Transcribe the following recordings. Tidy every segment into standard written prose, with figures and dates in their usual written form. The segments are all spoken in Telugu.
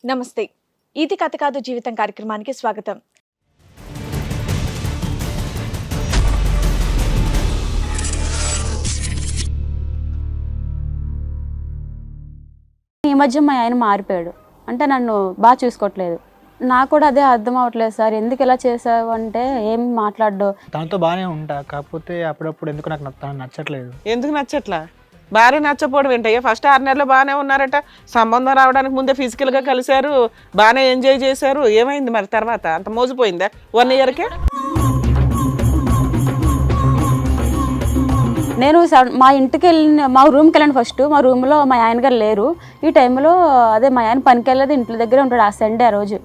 నమస్తే. ఇది కథ కాదు జీవితం కార్యక్రమానికి స్వాగతం. ఈ మధ్య మా ఆయన మారిపోయాడు. అంటే నన్ను బాగా చూసుకోవట్లేదు. నాకు కూడా అదే అర్థం అవ్వట్లేదు సార్. ఎందుకు ఇలా చేసావు అంటే ఏం మాట్లాడ్డు. దాంతో బాగానే ఉంటా, కాకపోతే అప్పుడప్పుడు ఎందుకు నాకు నచ్చట్లేదు. ఎందుకు నచ్చట్లా? భార్య నచ్చపోవడం ఏంటయ్యా? ఫస్ట్ 6 నెలలు బాగానే ఉన్నారట, సంబంధం రావడానికి ముందే ఫిజికల్గా కలిశారు, బాగానే ఎంజాయ్ చేశారు. ఏమైంది మరి తర్వాత? అంత మోసపోయిందా 1 ఇయర్కే? నేను మా ఇంటికి మా రూమ్కి వెళ్ళాను. ఫస్ట్ మా రూమ్లో మా ఆయన గారు లేరు. ఈ టైంలో అదే మా ఆయన పనికి వెళ్ళదు, ఇంట్లో దగ్గర ఉంటాడు. ఆ సండే ఆ రోజు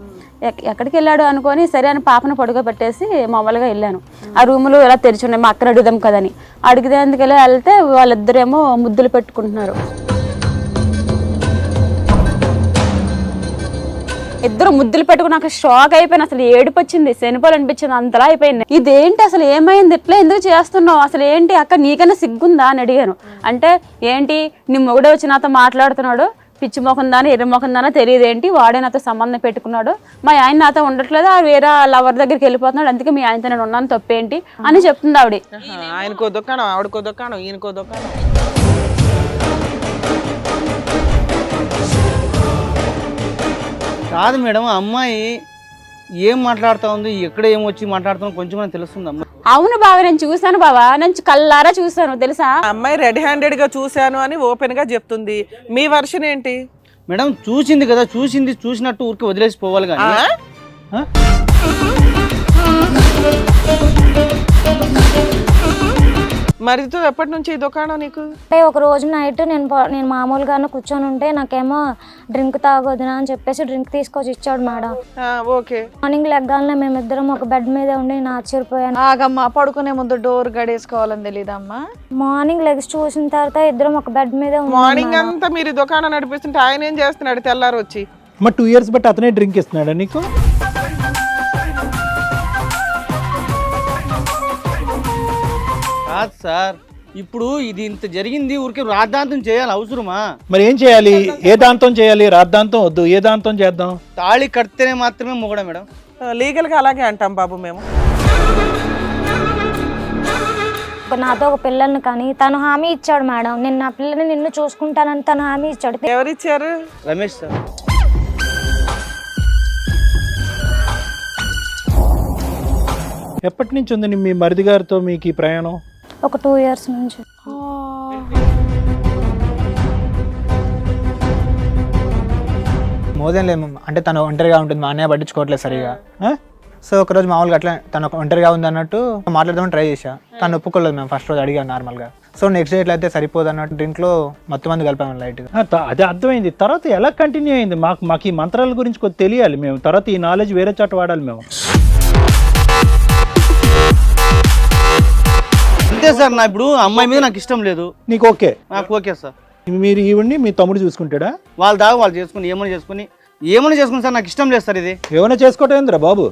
ఎక్కడికి వెళ్ళాడు అనుకొని సరే అని పాపను పొడుగా పెట్టేసి మామూలుగా వెళ్ళాను. ఆ రూములు ఇలా తెరిచున్నాయి, మా అక్కడ అడుగుదాం కదని అడిగేందుకు వెళ్తే వాళ్ళిద్దరేమో ముద్దులు పెట్టుకుంటున్నారు. ఇద్దరు ముద్దులు పెట్టుకుని నాకు షాక్ అయిపోయిన, అసలు ఏడుపు వచ్చింది, శనిపోలు అనిపించింది, అంతలా అయిపోయింది. ఇదేంటి అసలు ఏమైంది, ఇట్లా ఎందుకు చేస్తున్నావు, అసలు ఏంటి అక్క నీకన్నా సిగ్గుందా అని అడిగాను. అంటే ఏంటి నీ మొగుడే వచ్చి నాతో మాట్లాడుతున్నాడు, పిచ్చి మొఖందానో ఎర్ర మొఖందానో తెలియదు ఏంటి, వాడే నాతో సంబంధం పెట్టుకున్నాడు, మా ఆయన నాతో ఉండట్లేదు, ఆ వేరే లవర్ దగ్గరికి వెళ్ళిపోతున్నాడు, అందుకే మీ ఆయనతో నేను ఉన్నాను, తప్పేంటి అని చెప్తుంది ఆవిడ. ఆయనకో దుకాణం, ఆవిడకో దుకాణం, ఈయనకో దుకాణం. కాదు మేడం, అమ్మాయి ఏం మాట్లాడుతూ ఉంది, ఎక్కడ ఏమొచ్చి మాట్లాడుతుందో కొంచెం మనకు తెలుస్తుంది. అమ్మాయి అవును బాబా, నేను చూసాను బాబా, నేను కళ్ళారా చూసాను తెలుసా. అమ్మాయి రెడ్ హ్యాండెడ్ గా చూశాను అని ఓపెన్ గా చెప్తుంది. మీ వర్షన్ ఏంటి? మేడం చూసింది కదా, చూసినట్టు ఊరికి వదిలేసి పోవాలి కానీ మరితో ఎప్పటి నుంచి ఈ దుకాణం నీకు? అంటే ఒక రోజు నైట్ నేను మామూలుగానే కూర్చొని ఉంటే నాకేమో డ్రింక్ తాగొద్దునా అని చెప్పేసి డ్రింక్ తీసుకొచ్చి ఇచ్చాడు మేడం. ఓకే. మార్నింగ్ లెగ్గానే మేమిద్దరం ఒక బెడ్ మీద ఉండి నేను ఆశ్చర్యపోయాను. ఆగమ్మా, పడుకునే ముందు డోర్ గడేసుకోవాలని తెలీదమ్మా? మార్నింగ్ లెగ్స్ చూసిన తర్వాత ఇద్దరం ఒక బెడ్ మీద మార్నింగ్ అంతా మీరు ఈ దుకాణం నడిపిస్తుంటే ఆయన ఏం చేస్తున్నాడు తెల్లారు వచ్చి? మరి 2 years బట్టి అతనే డ్రింక్ ఇస్తున్నాడా నీకు? కాదు సార్, ఇప్పుడు ఇది ఇంత జరిగింది, ఊరికి రాద్ధాంతం చేయాలి అవసరమా? మరి ఏం చేయాలి? ఏ దాంతం చేయాలి? రాద్ధాంతం వద్దు, ఏ దాంతం చేద్దాం? తాళి కడితేనే మాత్రమే మొగడా మేడం? లీగల్ గా అలాగే అంటాం బాబు మేము. నాతో ఒక పిల్లల్ని కానీ తను హామీ ఇచ్చాడు మేడం, నేను నా పిల్లని నిన్ను చూసుకుంటానని తను హామీ ఇచ్చాడు. ఎవరిచ్చారు? రమేష్ సార్. ఎప్పటి నుంచి ఉంది మీ మరిది గారితో మీకు ఈ ప్రయాణం? ఒక 2 years నుంచి. మోదేం లేదు, అంటే తను ఒంటరిగా ఉంటుంది, మా అన్నయ్య పట్టించుకోవట్లేదు సరిగా. సో ఒకరోజు మామూలుగా అట్లా తను ఒంటరిగా ఉంది అన్నట్టు మాట్లాడదామని ట్రై చేశా. తను ఒప్పుకోలేదు. మేము ఫస్ట్ రోజు అడిగాను నార్మల్గా. సో నెక్స్ట్ డే ఎట్లయితే సరిపోదు అన్నట్టు డ్రింక్లో మొత్తం మంది కలిపాము లైట్గా. అది అర్థమైంది. తర్వాత ఎలా కంటిన్యూ అయింది? మాకు ఈ మంత్రాల గురించి కొద్ది తెలియాలి. మేము తర్వాత ఈ నాలెడ్జ్ వేరే చోట వాడాలి మేము. అంతే సార్, నా ఇప్పుడు అమ్మాయి మీద నాకు ఇష్టం లేదు. నీకు ఓకే? నాకు ఓకే సార్. మీరు ఈవిడ్ని మీ తమ్ముడు చూసుకుంటాడా? వాళ్ళ దాకా వాళ్ళు చేసుకుని ఏమైనా చేసుకుని సార్, నాకు ఇష్టం లేదు సార్ ఇది. ఏమైనా చేసుకోవటం ఏందిరా బాబు?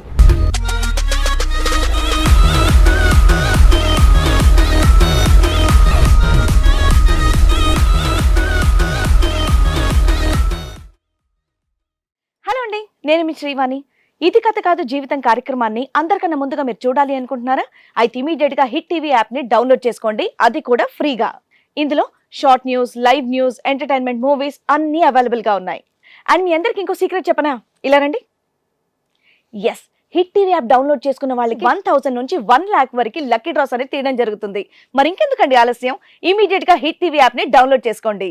హలో అండి, నేను మీ శ్రీవాణి. ఇది కథ కాదు జీవితం కార్యక్రమాన్ని అందరికన్నా ముందుగా మీరు చూడాలి అనుకుంటున్నారా? అయితే ఇమీడియట్ గా హిట్ టీవీ యాప్ ని డౌన్లోడ్ చేసుకోండి, అది కూడా ఫ్రీగా. ఇందులో short news, live news, entertainment, movies అన్ని అవైలబుల్ గా ఉన్నాయి. అండ్ మీ అందరికి ఇంకో సీక్రెట్ చెప్పనా? ఇలా రండి. Yes, hit TV app download చేసుకున్న వాళ్ళకి 1000 నుంచి 1 lakh వరకు లక్కీ డ్రాస్ అనేది తీయడం జరుగుతుంది. మరి ఇంకెందుకండి ఆలస్యం, ఇమీడియట్ గా హిట్ టీవీ యాప్ ని డౌన్లోడ్ చేసుకోండి.